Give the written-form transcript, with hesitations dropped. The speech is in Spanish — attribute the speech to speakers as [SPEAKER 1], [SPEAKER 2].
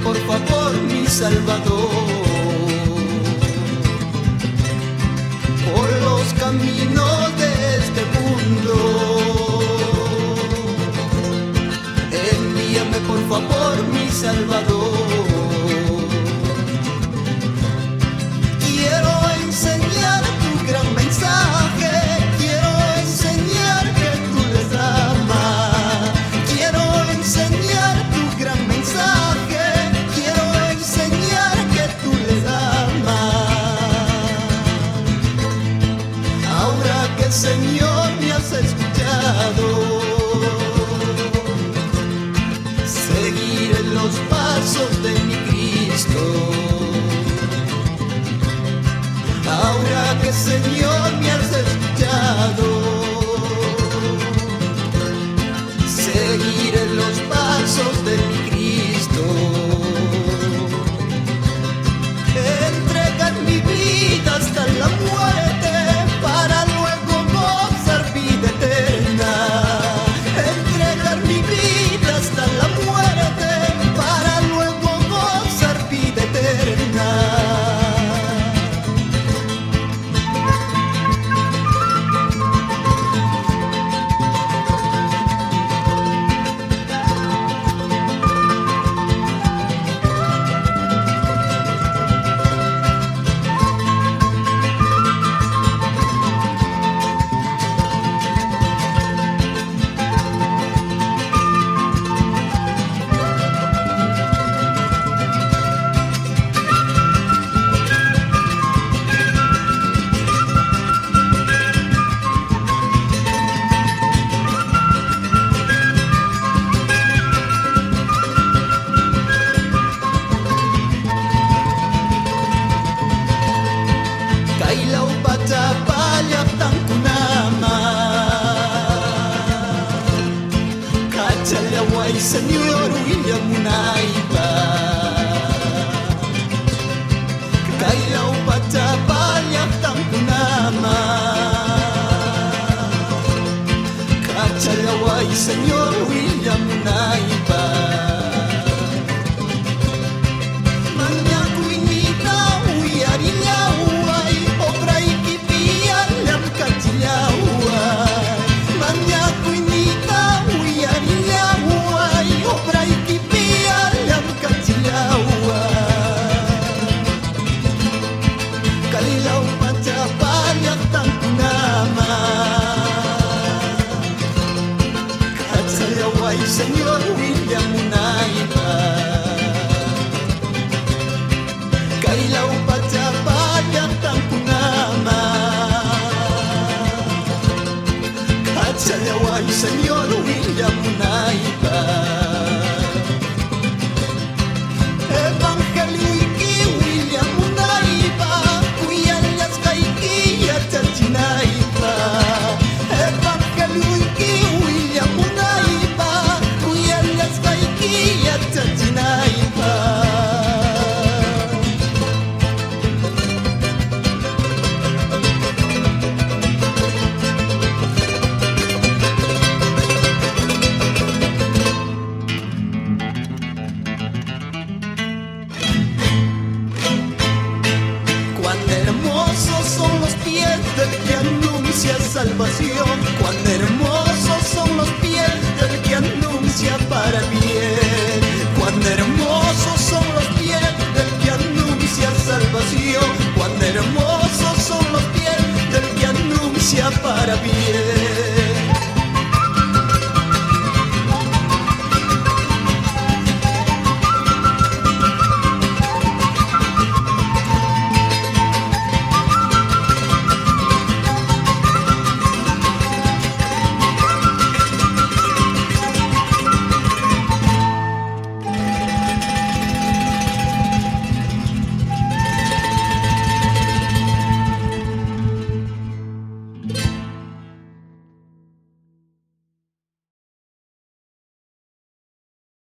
[SPEAKER 1] Por favor, mi Salvador, por los caminos de este mundo. Envíame por favor, mi Salvador. Quiero enseñar tu gran mensaje, quiero enseñar que tú les amas, quiero enseñar tu gran mensaje. Señor, me has escuchado, seguiré los pasos de mi Cristo. Ahora que Señor me has escuchado, seguiré los pasos de mi Cristo. Entregar mi vida hasta la muerte para luego gozar vida eterna. Entregar mi vida hasta la muerte para luego gozar vida eterna. Kailaw baca banyak tangkunama Kacalaway Senyor William Munaiba. Kailaw baca banyak tangkunama Kacalaway Senyor William Munaiba. Kailaw baca banyak tangkunama Kacalaway Senyor William Munaiba. Kailaw baca banyak tangkunama Kacalaway Senyor William Munaiba.